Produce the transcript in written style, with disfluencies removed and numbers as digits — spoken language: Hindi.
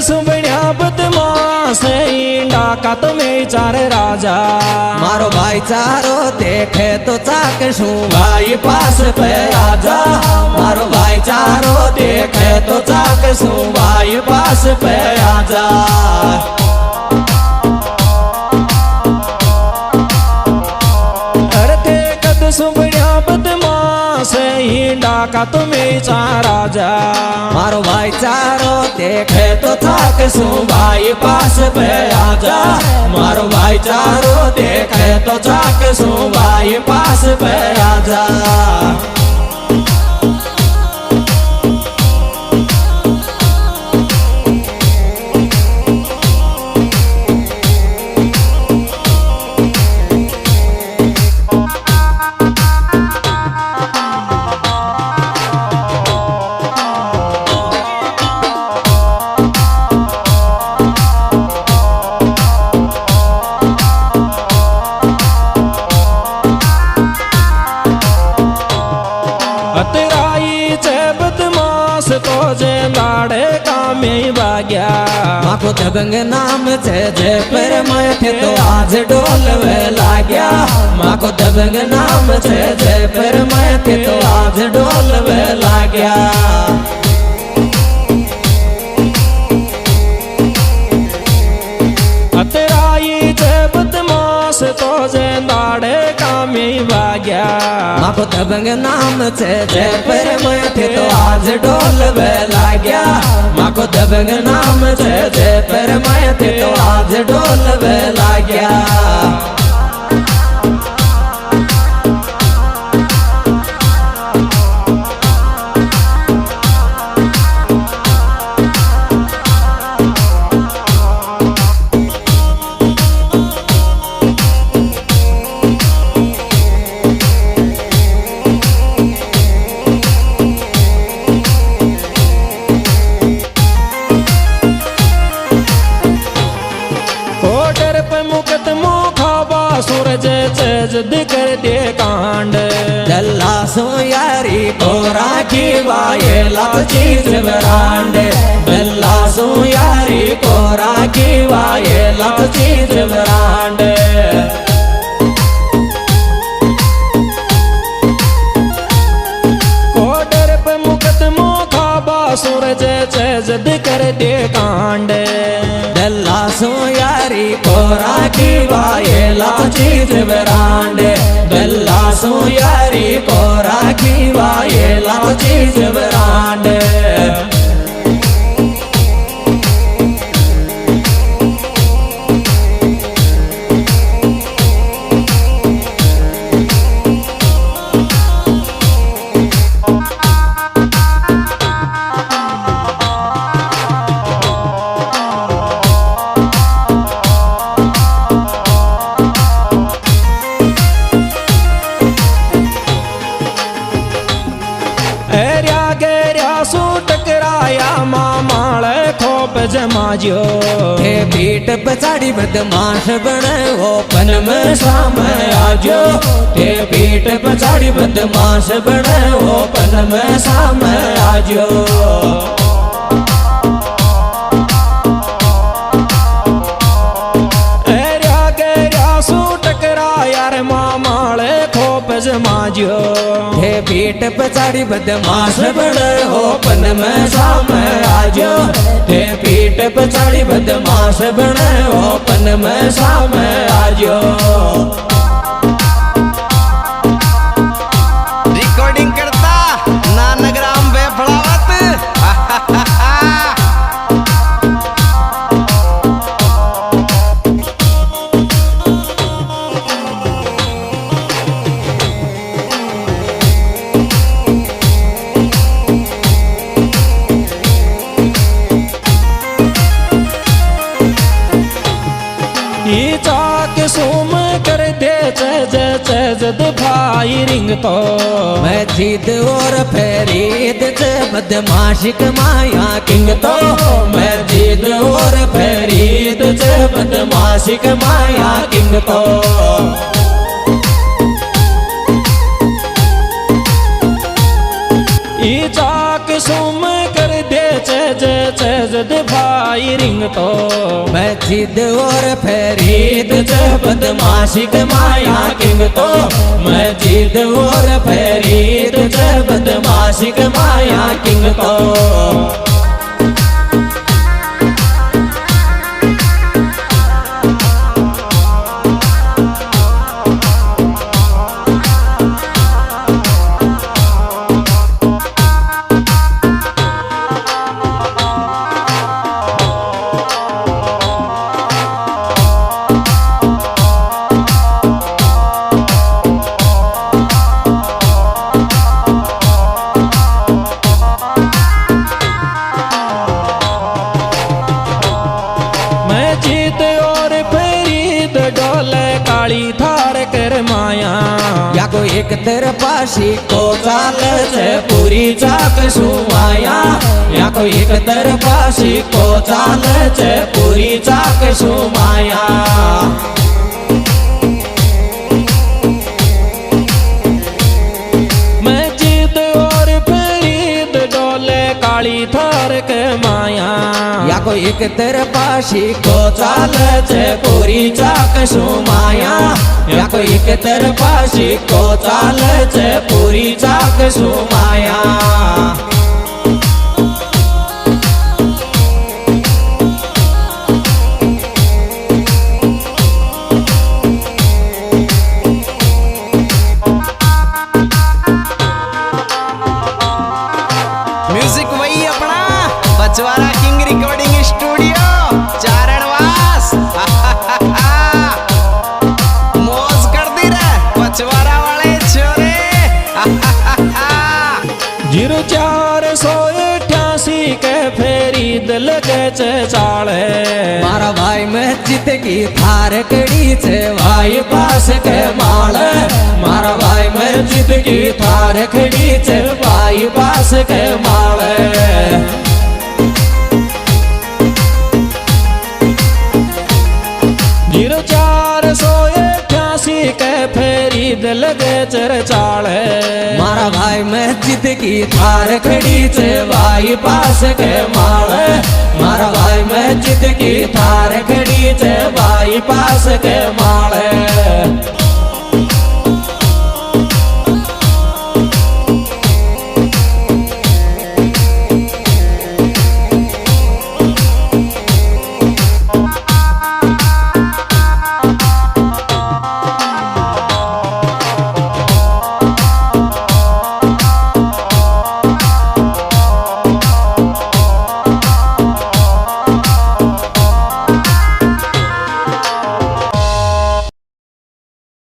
सुबण्या बदमाश डाका तो में चार राजा मारो भाईचारो देखे तो चाक शू भाई पास पे आजा मारो भाईचारो देखे तो चाक शू भाई पास पे आजा अरे ते कद सुबण्या बदमाश डाका तो में चार राजा मारो भाईचारो देखे तो चाक शू भाई पास पे आजा मारो भाईचारो देखे तो चाक शू भाई पास पे आजा तो जे लाड़े कामे बाग्या माको दबंग नाम थे जे पर मैं थे तो आज डोल वे लाग्या माको दबंग नाम थे जे पर मैं थे तो आज डोल वे लाग्या अतराई जे बदमाश तो जे लाड़े कामे बाग्या माको दबंग नाम थे जे पर मैं थे तो आज डोल वे लाग्या माको दबंग नाम थे जे पर मैं थे तो आज डोल वे लाग्या सूरज चेज कर दे कांड दल्ला सो यारी को राखी वाये लव चीज बरांड दल्ला सो यारी को राखी वाये लव चीज बरांड कोडर पे मुकदमो खाबा सूरज चेज कर दे कांड दल्ला सो यारी को राखी वाये लव चीज बरांड दल्ला सो यारी को राखी वाये लव चीज बरांड जमाजो हे पीठ पछाड़ी बदमाश बने वो पन में सामने आजो हे पीठ पछाड़ी बदमाश बने वो पन में सामने आजो जमाजो हे पीठ पछाड़ी बदमाश बने हो पन में सामने आजो हे पीठ पछाड़ी बदमाश बने हो पन में सामने आजो रिकॉर्डिंग करता नानग्राम बेफड़ावत सोम कर दे चेज भाई रिंग तो मैं जीत और फेरीद बदमाश कमाया किंग तो मैं जीत और फेरीद बदमाश कमाया किंग तो ई जाक सोम कर दे चेज भाई रिंग तो मस्जिद और फरीद बदमाशी के माया किंग तो मस्जिद और फरीद बदमाशी के माया किंग तो मस्जिद और फरीद डोले काली थार कर माया या कोई एक तरफाशी को चाल से पूरी चाक सुमाया या कोई एक तरफाशी को चाल से पूरी चाक सुमाया मस्जिद और फरीद डोले काली थार के माया या कोई एक तरफाशी को चाल से पूरी चाक सुमाया या कोई एक तरफाशी को चाल से पूरी चाक सुमाया म्यूजिक वही अपना बचवारा किंग रिकॉर्डिंग स्टूडियो चारणवास मौज कर दी रे बचवारा वाले छोरे 0488 के फरीद लगे चाले मारा भाई मस्जिद की थार कड़ी से भाई पास के माल मारा भाई मस्जिद की थार खड़ी से भाई पास के माल 0488 के फरीद लगे चाले मारा भाई मस्जिद की थार खड़ी से भाई पास के माल मारा भाई मस्जिद की थार खड़ी से भाई पास के माल